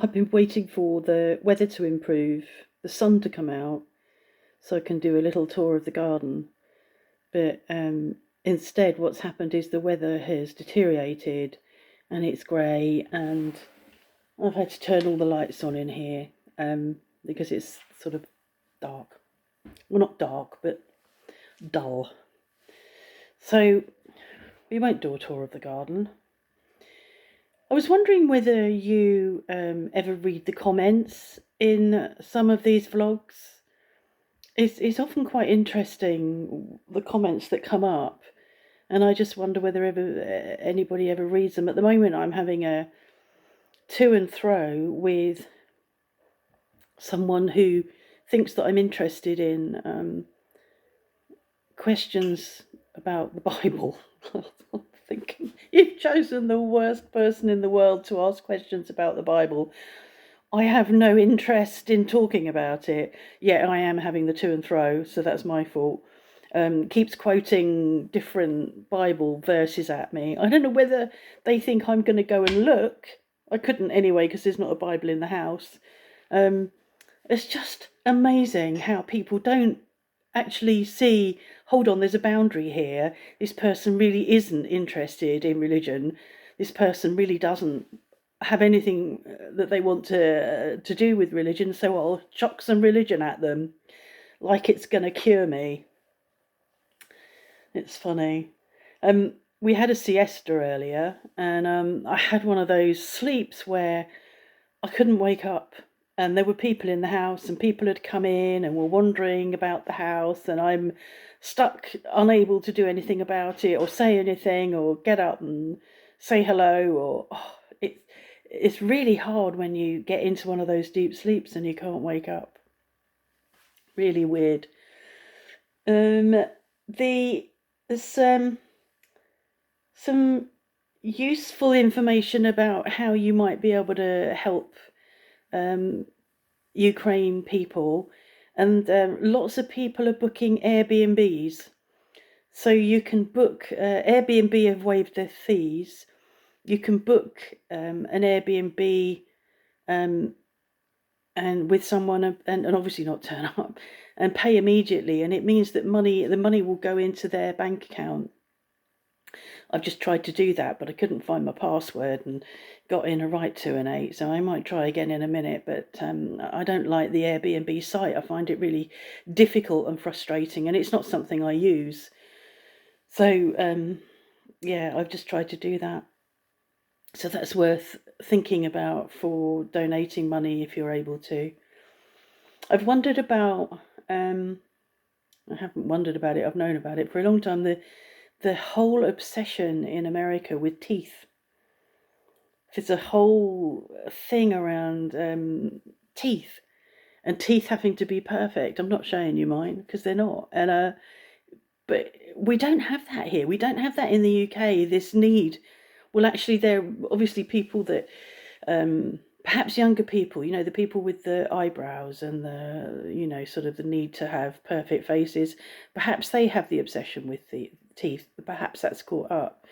I've been waiting for the weather to improve, the sun to come out, so I can do a little tour of the garden. But instead, what's happened is the weather has deteriorated and it's grey, and I've had to turn all the lights on in here because it's sort of dark. Well, not dark, but dull. So we won't do a tour of the garden. I was wondering whether you ever read the comments in some of these vlogs. It's often quite interesting, the comments that come up, and I just wonder whether anybody ever reads them. At the moment, I'm having a to and fro with someone who thinks that I'm interested in questions about the Bible. I'm thinking, you've chosen the worst person in the world to ask questions about the Bible. I have no interest in talking about it, yet I am having the to and fro, so that's my fault. Keeps quoting different Bible verses at me. I don't know whether they think I'm going to go and look. I couldn't anyway because there's not a Bible in the house. It's just amazing how people don't actually see, hold on, there's a boundary here. This person really isn't interested in religion. This person really doesn't have anything that they want to do with religion, so I'll chuck some religion at them like it's going to cure me. It's funny. We had a siesta earlier, and I had one of those sleeps where I couldn't wake up, and there were people in the house, and people had come in and were wandering about the house, and I'm stuck, unable to do anything about it or say anything or get up and say hello. Or it's really hard when you get into one of those deep sleeps and you can't wake up. Really weird. There's some useful information about how you might be able to help Ukraine people, and lots of people are booking Airbnbs. So you can book, Airbnb have waived their fees. You can book an Airbnb and with someone and obviously not turn up and pay immediately, and it means that the money will go into their bank account. I've just tried to do that, but I couldn't find my password and got in a right to an 8, so I might try again in a minute. But I don't like the Airbnb site. I find it really difficult and frustrating, and it's not something I use. So yeah, I've just tried to do that. So that's worth thinking about for donating money if you're able to. I've wondered about, I haven't wondered about it, I've known about it for a long time, the whole obsession in America with teeth. There's a whole thing around teeth, and teeth having to be perfect. I'm not showing you mine because they're not. And but we don't have that here. We don't have that in the UK. This need. Well, actually, there are obviously people that perhaps younger people, the people with the eyebrows and the, sort of the need to have perfect faces, perhaps they have the obsession with the teeth. Perhaps that's caught up.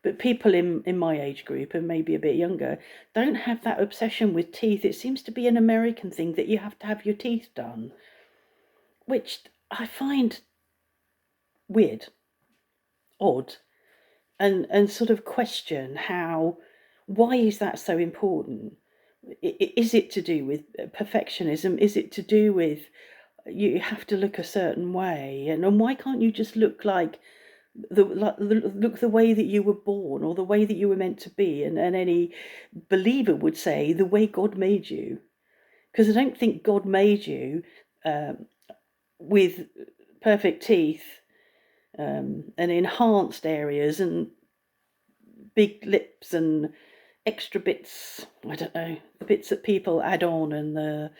But people in my age group and maybe a bit younger don't have that obsession with teeth. It seems to be an American thing that you have to have your teeth done, which I find weird, odd, and sort of question why is that so important? Is it to do with perfectionism? Is it to do with you have to look a certain way? And why can't you just look like look the way that you were born, or the way that you were meant to be? And any believer would say the way God made you, because I don't think God made you with perfect teeth and enhanced areas and big lips and extra bits. I don't know, the bits that people add on, and the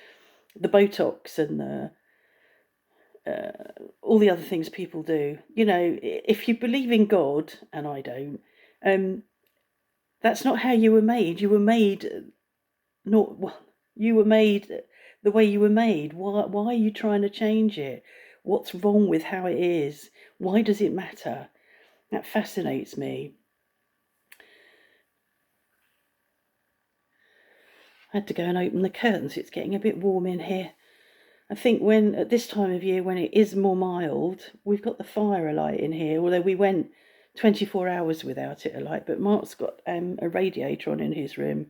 Botox and the all the other things people do. If you believe in God, and I don't, that's not how you were made. You were made you were made the way you were made. Why are you trying to change it? What's wrong with how it is? Why does it matter? That fascinates me. I had to go and open the curtains. It's getting a bit warm in here. I think when at this time of year, when it is more mild, we've got the fire alight in here, although we went 24 hours without it alight, but Mark's got a radiator on in his room.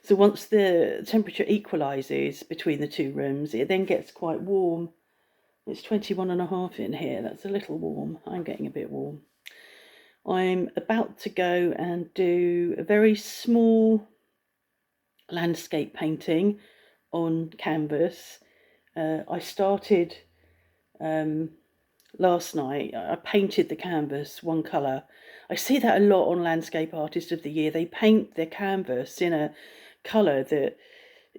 So once the temperature equalises between the two rooms, it then gets quite warm. It's 21.5 in here. That's a little warm. I'm getting a bit warm. I'm about to go and do a very small landscape painting on canvas. I started last night. I painted the canvas one colour. I see that a lot on Landscape Artist of the Year. They paint their canvas in a colour that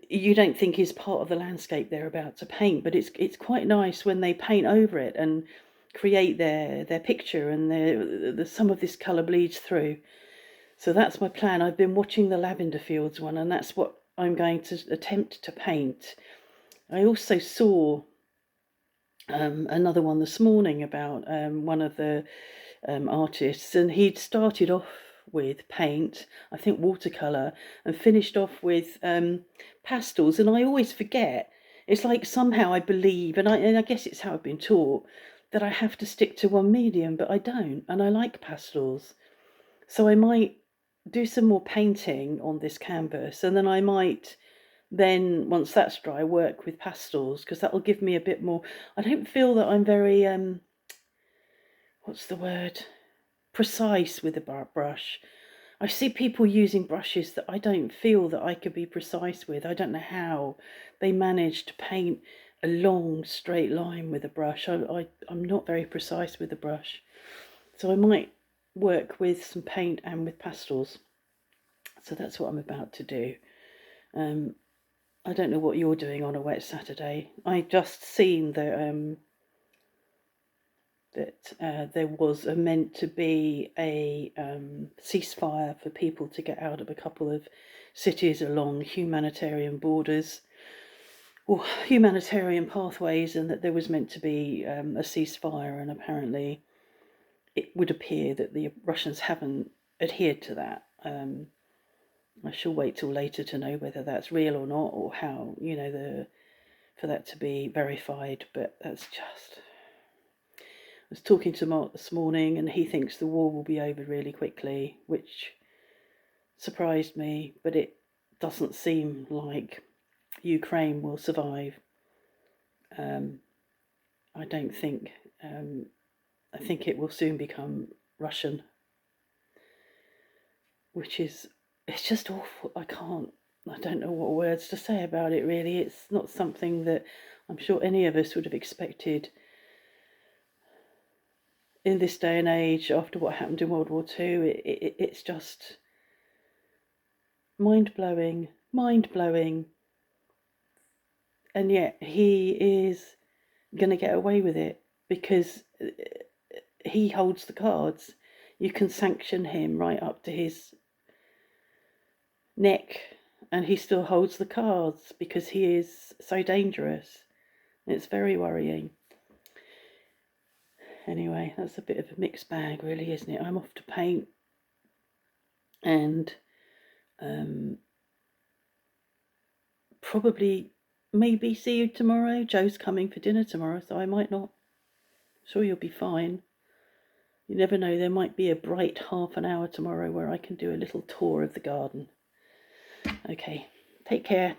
you don't think is part of the landscape they're about to paint, but it's quite nice when they paint over it and create their picture, and the some of this colour bleeds through. So that's my plan. I've been watching the Lavender Fields one, and that's what I'm going to attempt to paint. I also saw another one this morning about one of the artists, and he'd started off with paint, I think watercolour, and finished off with pastels. And I always forget. It's like somehow I believe, and I guess it's how I've been taught, that I have to stick to one medium, but I don't, and I like pastels. So I might do some more painting on this canvas, and then I might then, once that's dry, work with pastels, because that will give me a bit more. I don't feel that I'm very what's the word, precise with a brush. I see people using brushes that I don't feel that I could be precise with. I don't know how they manage to paint a long straight line with a brush. I'm not very precise with the brush, so I might work with some paint and with pastels. So that's what I'm about to do. I don't know what you're doing on a wet Saturday. I just seen that there was meant to be a ceasefire for people to get out of a couple of cities along humanitarian borders or humanitarian pathways, and that there was meant to be a ceasefire, and apparently it would appear that the Russians haven't adhered to that. I shall wait till later to know whether that's real or not, or how, for that to be verified, but that's just... I was talking to Mark this morning, and he thinks the war will be over really quickly, which surprised me, but it doesn't seem like Ukraine will survive. I don't think, I think it will soon become Russian, which is, it's just awful. I don't know what words to say about it, really. It's not something that I'm sure any of us would have expected in this day and age after what happened in World War II. It's just mind-blowing, and yet he is going to get away with it because he holds the cards. You can sanction him right up to his neck, and he still holds the cards because he is so dangerous. It's very worrying. Anyway, that's a bit of a mixed bag, really, isn't it? I'm off to paint, and probably maybe see you tomorrow. Joe's coming for dinner tomorrow, so I might not. Sure, you'll be fine. You never know, there might be a bright half an hour tomorrow where I can do a little tour of the garden. Okay, take care.